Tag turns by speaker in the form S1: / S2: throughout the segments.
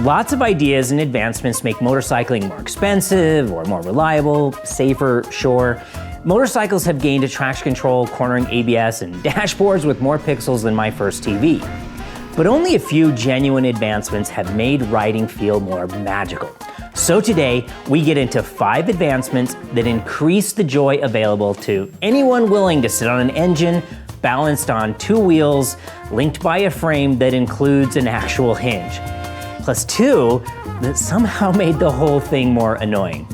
S1: Lots of ideas and advancements make motorcycling more expensive or more reliable, safer, sure. Motorcycles have gained a traction control, cornering ABS, and dashboards with more pixels than my first TV. But only a few genuine advancements have made riding feel more magical. So today, we get into 5 advancements that increase the joy available to anyone willing to sit on an engine balanced on 2 wheels, linked by a frame that includes an actual hinge. Plus 2 that somehow made the whole thing more annoying.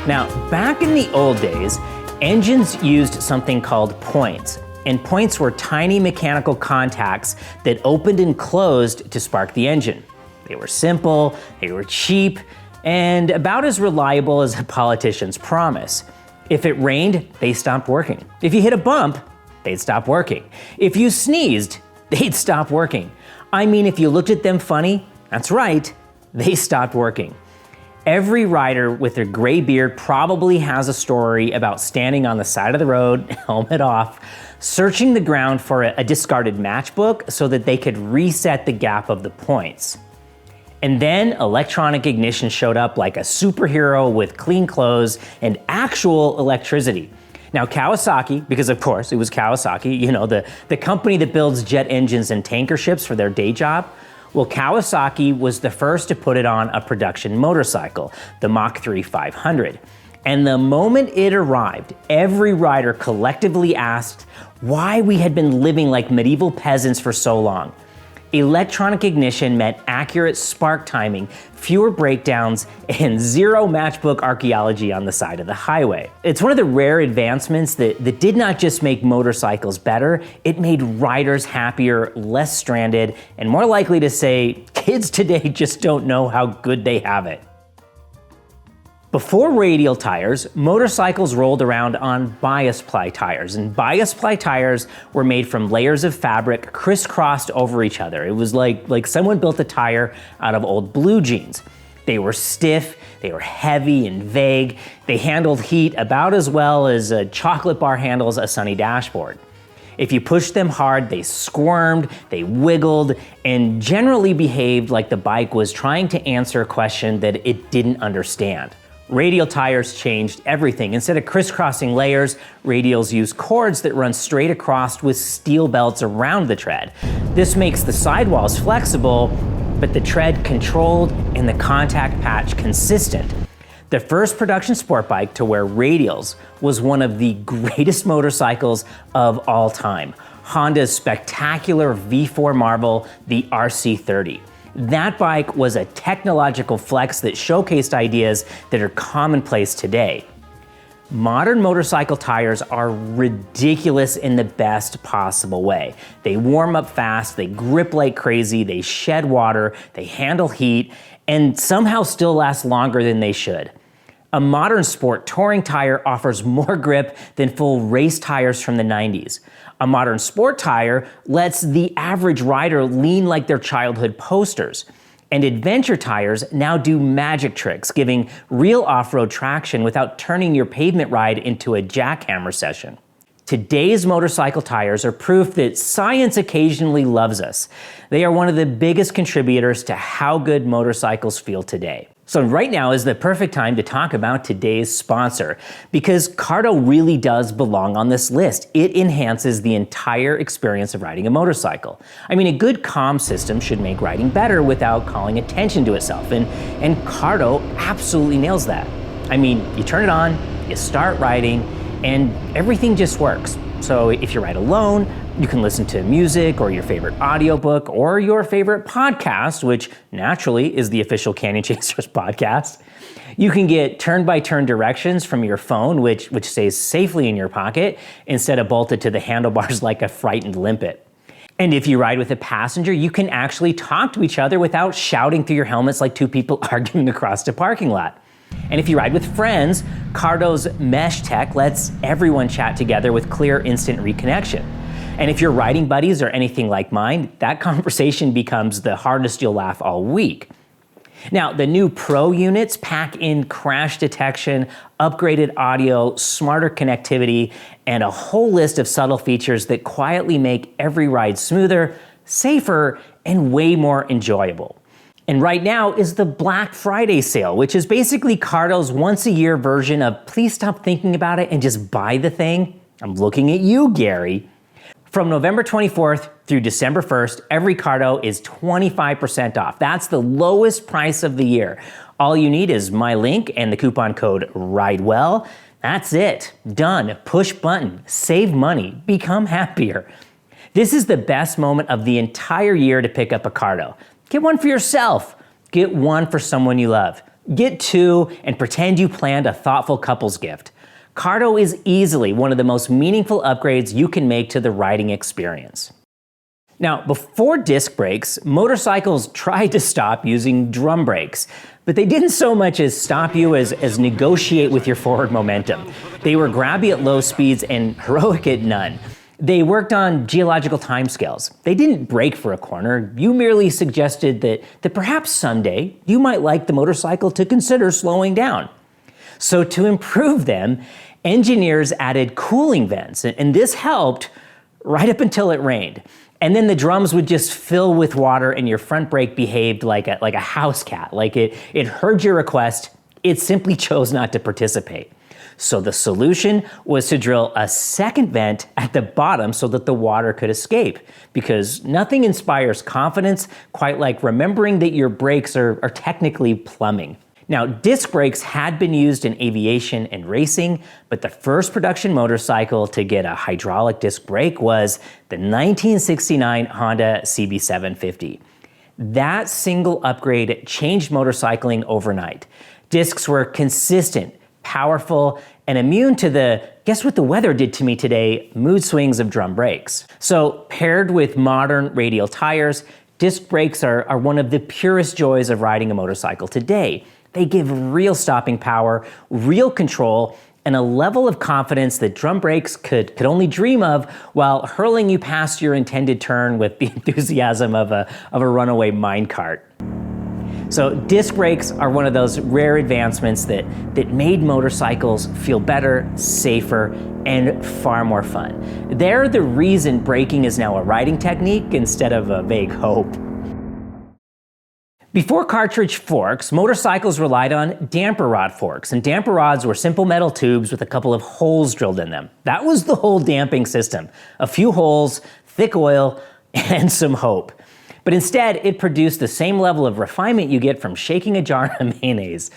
S1: Now, back in the old days, engines used something called points. And points were tiny mechanical contacts that opened and closed to spark the engine. They were simple, they were cheap, and about as reliable as a politician's promise. If it rained, they stopped working. If you hit a bump, they'd stop working. If you sneezed, they'd stop working. I mean, if you looked at them funny, that's right, they stopped working. Every rider with a gray beard probably has a story about standing on the side of the road, helmet off, searching the ground for a discarded matchbook so that they could reset the gap of the points. And then electronic ignition showed up like a superhero with clean clothes and actual electricity. Now Kawasaki, because of course it was Kawasaki, you know, the company that builds jet engines and tanker ships for their day job, well, Kawasaki was the first to put it on a production motorcycle, the Mach 3 500. And the moment it arrived, every rider collectively asked why we had been living like medieval peasants for so long. Electronic ignition meant accurate spark timing, fewer breakdowns, and zero matchbook archaeology on the side of the highway. It's one of the rare advancements that did not just make motorcycles better, it made riders happier, less stranded, and more likely to say, kids today just don't know how good they have it. Before radial tires, motorcycles rolled around on bias ply tires, and bias ply tires were made from layers of fabric crisscrossed over each other. It was like someone built a tire out of old blue jeans. They were stiff, they were heavy and vague, they handled heat about as well as a chocolate bar handles a sunny dashboard. If you pushed them hard, they squirmed, they wiggled, and generally behaved like the bike was trying to answer a question that it didn't understand. Radial tires changed everything. Instead of crisscrossing layers, radials use cords that run straight across with steel belts around the tread. This makes the sidewalls flexible, but the tread controlled and the contact patch consistent. The first production sport bike to wear radials was one of the greatest motorcycles of all time, Honda's spectacular V4 marvel, the RC30. That bike was a technological flex that showcased ideas that are commonplace today. Modern motorcycle tires are ridiculous in the best possible way. They warm up fast, they grip like crazy, they shed water, they handle heat, and somehow still last longer than they should. A modern sport touring tire offers more grip than full race tires from the 90s. A modern sport tire lets the average rider lean like their childhood posters. And adventure tires now do magic tricks, giving real off-road traction without turning your pavement ride into a jackhammer session. Today's motorcycle tires are proof that science occasionally loves us. They are one of the biggest contributors to how good motorcycles feel today. So right now is the perfect time to talk about today's sponsor, because Cardo really does belong on this list. It enhances the entire experience of riding a motorcycle. I mean, a good comm system should make riding better without calling attention to itself, and Cardo absolutely nails that. I mean, you turn it on, you start riding, and everything just works. So if you ride alone, you can listen to music or your favorite audiobook or your favorite podcast, which naturally is the official Canyon Chasers podcast. You can get turn-by-turn directions from your phone, which stays safely in your pocket instead of bolted to the handlebars like a frightened limpet. And if you ride with a passenger, you can actually talk to each other without shouting through your helmets like two people arguing across the parking lot. And if you ride with friends, Cardo's mesh tech lets everyone chat together with clear instant reconnection. And if your riding buddies are anything like mine, that conversation becomes the hardest you'll laugh all week. Now, the new Pro units pack in crash detection, upgraded audio, smarter connectivity, and a whole list of subtle features that quietly make every ride smoother, safer, and way more enjoyable. And right now is the Black Friday sale, which is basically Cardo's once-a-year version of please stop thinking about it and just buy the thing. I'm looking at you, Gary. From November 24th through December 1st, every Cardo is 25% off. That's the lowest price of the year. All you need is my link and the coupon code RIDEWELL. That's it. Done. Push button. Save money. Become happier. This is the best moment of the entire year to pick up a Cardo. Get one for yourself. Get one for someone you love. Get two and pretend you planned a thoughtful couple's gift. Cardo is easily one of the most meaningful upgrades you can make to the riding experience. Now, before disc brakes, motorcycles tried to stop using drum brakes, but they didn't so much as stop you as negotiate with your forward momentum. They were grabby at low speeds and heroic at none. They worked on geological timescales. They didn't brake for a corner. You merely suggested that perhaps someday you might like the motorcycle to consider slowing down. So to improve them, engineers added cooling vents, and this helped right up until it rained. And then the drums would just fill with water and your front brake behaved like a house cat. Like it heard your request, it simply chose not to participate. So the solution was to drill a second vent at the bottom so that the water could escape, because nothing inspires confidence quite like remembering that your brakes are technically plumbing. Now, disc brakes had been used in aviation and racing, but the first production motorcycle to get a hydraulic disc brake was the 1969 Honda CB750. That single upgrade changed motorcycling overnight. Discs were consistent, powerful, and immune to guess what the weather did to me today, mood swings of drum brakes. So paired with modern radial tires, disc brakes are one of the purest joys of riding a motorcycle today. They give real stopping power, real control, and a level of confidence that drum brakes could only dream of while hurling you past your intended turn with the enthusiasm of a runaway minecart. So disc brakes are one of those rare advancements that made motorcycles feel better, safer, and far more fun. They're the reason braking is now a riding technique instead of a vague hope. Before cartridge forks, motorcycles relied on damper rod forks, and damper rods were simple metal tubes with a couple of holes drilled in them. That was the whole damping system. A few holes, thick oil, and some hope. But instead, it produced the same level of refinement you get from shaking a jar of mayonnaise.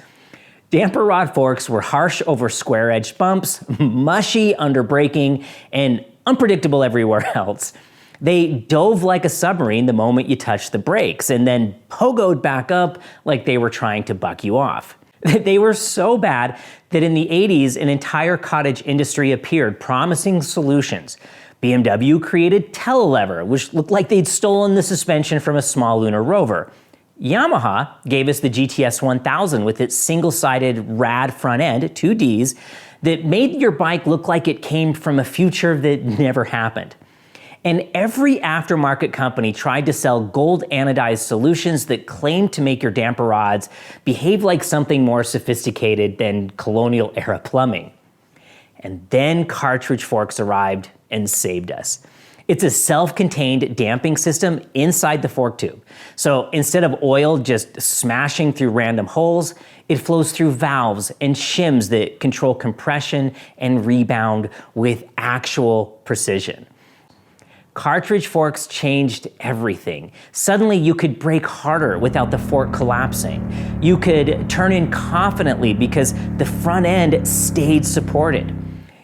S1: Damper rod forks were harsh over square-edged bumps, mushy under braking, and unpredictable everywhere else. They dove like a submarine the moment you touched the brakes, and then pogoed back up like they were trying to buck you off. They were so bad that in the 80s, an entire cottage industry appeared promising solutions. BMW created Telelever, which looked like they'd stolen the suspension from a small lunar rover. Yamaha gave us the GTS 1000 with its single-sided rad front end, 2 Ds, that made your bike look like it came from a future that never happened. And every aftermarket company tried to sell gold anodized solutions that claimed to make your damper rods behave like something more sophisticated than colonial-era plumbing. And then cartridge forks arrived and saved us. It's a self-contained damping system inside the fork tube. So instead of oil just smashing through random holes, it flows through valves and shims that control compression and rebound with actual precision. Cartridge forks changed everything. Suddenly you could brake harder without the fork collapsing. You could turn in confidently because the front end stayed supported.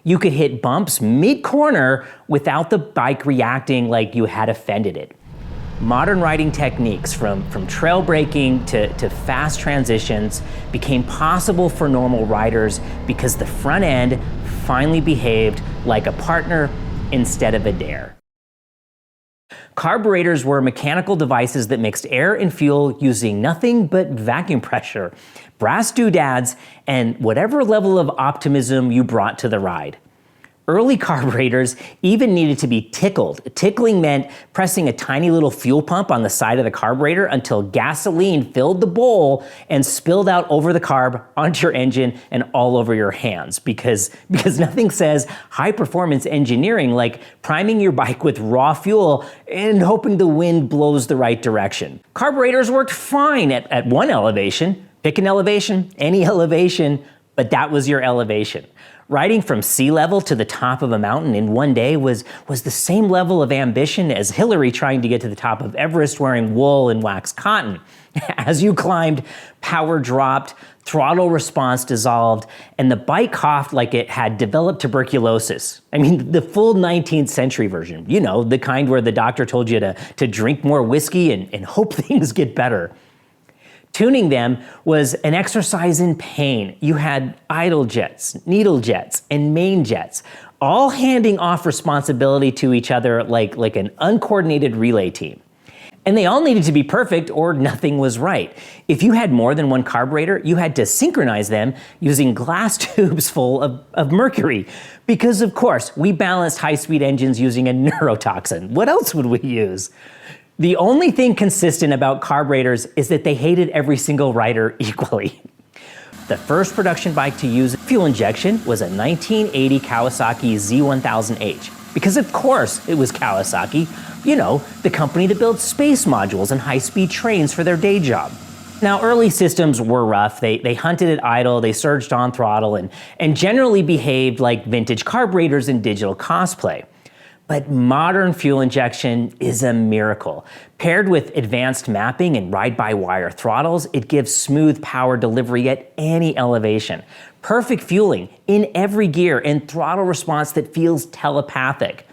S1: You could hit bumps mid-corner without the bike reacting like you had offended it. Modern riding techniques from trail braking to fast transitions became possible for normal riders because the front end finally behaved like a partner instead of a dare. Carburetors were mechanical devices that mixed air and fuel using nothing but vacuum pressure, brass doodads, and whatever level of optimism you brought to the ride. Early carburetors even needed to be tickled. Tickling meant pressing a tiny little fuel pump on the side of the carburetor until gasoline filled the bowl and spilled out over the carb, onto your engine, and all over your hands. Because nothing says high-performance engineering like priming your bike with raw fuel and hoping the wind blows the right direction. Carburetors worked fine at one elevation. Pick an elevation, any elevation, but that was your elevation. Riding from sea level to the top of a mountain in one day was the same level of ambition as Hillary trying to get to the top of Everest wearing wool and wax cotton. As you climbed, power dropped, throttle response dissolved, and the bike coughed like it had developed tuberculosis. I mean, the full 19th century version, you know, the kind where the doctor told you to drink more whiskey and hope things get better. Tuning them was an exercise in pain. You had idle jets, needle jets, and main jets, all handing off responsibility to each other like an uncoordinated relay team. And they all needed to be perfect or nothing was right. If you had more than one carburetor, you had to synchronize them using glass tubes full of mercury. Because of course, we balanced high-speed engines using a neurotoxin. What else would we use? The only thing consistent about carburetors is that they hated every single rider equally. The first production bike to use fuel injection was a 1980 Kawasaki Z1000H. Because of course it was Kawasaki, you know, the company that built space modules and high-speed trains for their day job. Now, early systems were rough. They hunted at idle, they surged on throttle, and generally behaved like vintage carburetors in digital cosplay. But modern fuel injection is a miracle. Paired with advanced mapping and ride-by-wire throttles, it gives smooth power delivery at any elevation. Perfect fueling in every gear and throttle response that feels telepathic.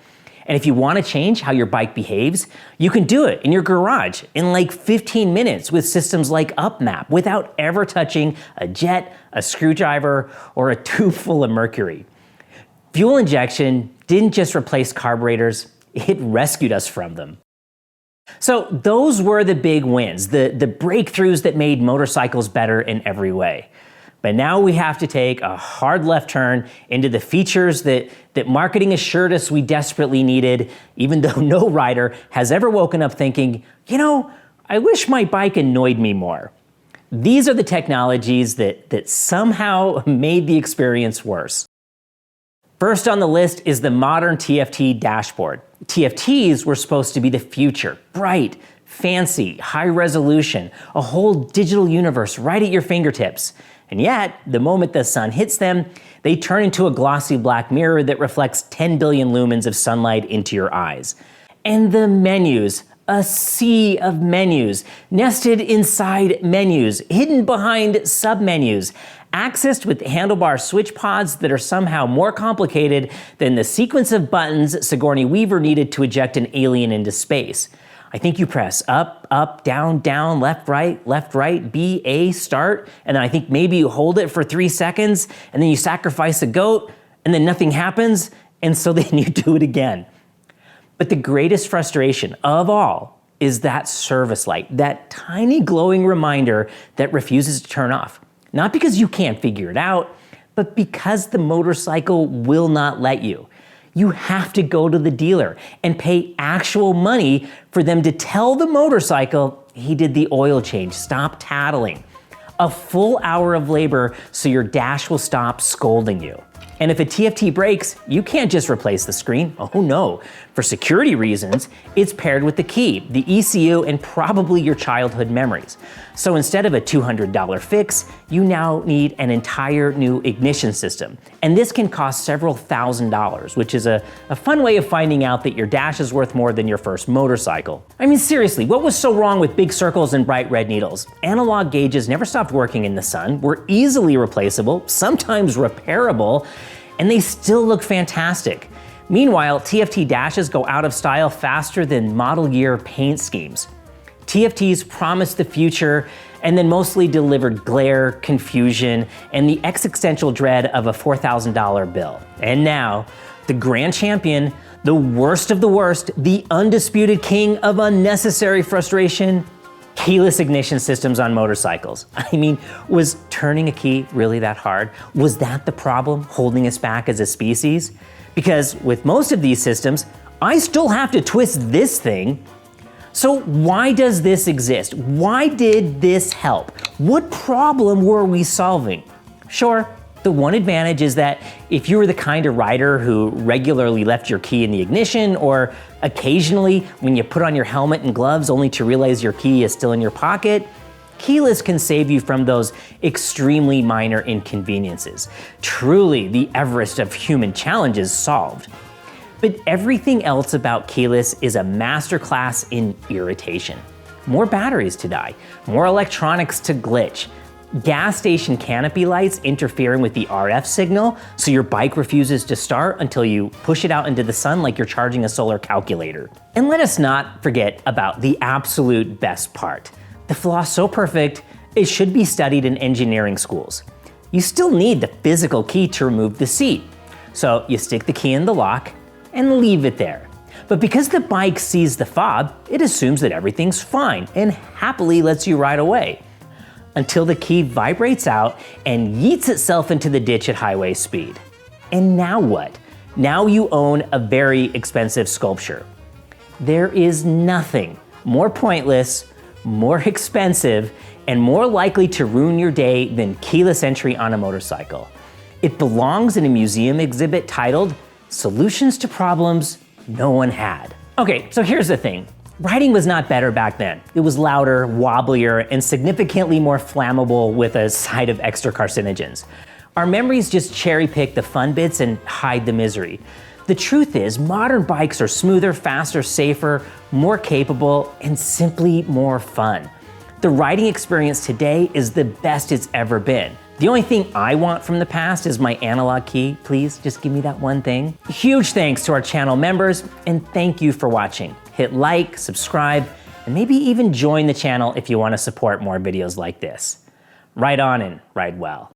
S1: And if you want to change how your bike behaves, you can do it in your garage in like 15 minutes with systems like UpMap without ever touching a jet, a screwdriver, or a tube full of mercury. Fuel injection didn't just replace carburetors, it rescued us from them. So those were the big wins, the breakthroughs that made motorcycles better in every way. But now we have to take a hard left turn into the features that marketing assured us we desperately needed, even though no rider has ever woken up thinking, you know, I wish my bike annoyed me more. These are the technologies that somehow made the experience worse. First on the list is the modern TFT dashboard. TFTs were supposed to be the future, bright, fancy, high resolution, a whole digital universe right at your fingertips. And yet, the moment the sun hits them, they turn into a glossy black mirror that reflects 10 billion lumens of sunlight into your eyes. And the menus, a sea of menus, nested inside menus, hidden behind submenus, accessed with handlebar switch pods that are somehow more complicated than the sequence of buttons Sigourney Weaver needed to eject an alien into space. I think you press up, up, down, down, left, right, B, A, start, and then I think maybe you hold it for 3 seconds, and then you sacrifice a goat, and then nothing happens, and so then you do it again. But the greatest frustration of all is that service light, that tiny glowing reminder that refuses to turn off. Not because you can't figure it out, but because the motorcycle will not let you. You have to go to the dealer and pay actual money for them to tell the motorcycle he did the oil change, stop tattling. A full hour of labor so your dash will stop scolding you. And if a TFT breaks, you can't just replace the screen. Oh no. For security reasons, it's paired with the key, the ECU, and probably your childhood memories. So instead of a $200 fix, you now need an entire new ignition system. And this can cost several $1,000s, which is a fun way of finding out that your dash is worth more than your first motorcycle. I mean, seriously, what was so wrong with big circles and bright red needles? Analog gauges never stopped working in the sun, were easily replaceable, sometimes repairable, and they still look fantastic. Meanwhile, TFT dashes go out of style faster than model year paint schemes. TFTs promised the future and then mostly delivered glare, confusion, and the existential dread of a $4,000 bill. And now, the grand champion, the worst of the worst, the undisputed king of unnecessary frustration, Keyless ignition systems on motorcycles. I mean, was turning a key really that hard? Was that the problem holding us back as a species? Because with most of these systems, I still have to twist this thing. So why does this exist? Why did this help? What problem were we solving? Sure, the one advantage is that if you were the kind of rider who regularly left your key in the ignition, or occasionally when you put on your helmet and gloves only to realize your key is still in your pocket, keyless can save you from those extremely minor inconveniences. Truly the Everest of human challenges solved. But everything else about keyless is a masterclass in irritation. More batteries to die, more electronics to glitch, gas station canopy lights interfering with the RF signal so your bike refuses to start until you push it out into the sun like you're charging a solar calculator. And let us not forget about the absolute best part. The flaw so perfect, it should be studied in engineering schools. You still need the physical key to remove the seat. So you stick the key in the lock and leave it there. But because the bike sees the fob, it assumes that everything's fine and happily lets you ride away, until the key vibrates out and yeets itself into the ditch at highway speed. And now what? Now you own a very expensive sculpture. There is nothing more pointless, more expensive, and more likely to ruin your day than keyless entry on a motorcycle. It belongs in a museum exhibit titled "Solutions to Problems No One Had." Okay, so here's the thing. Riding was not better back then. It was louder, wobblier, and significantly more flammable with a side of extra carcinogens. Our memories just cherry-pick the fun bits and hide the misery. The truth is, modern bikes are smoother, faster, safer, more capable, and simply more fun. The riding experience today is the best it's ever been. The only thing I want from the past is my analog key. Please, just give me that one thing. Huge thanks to our channel members, and thank you for watching. Hit like, subscribe, and maybe even join the channel if you want to support more videos like this. Ride on and ride well.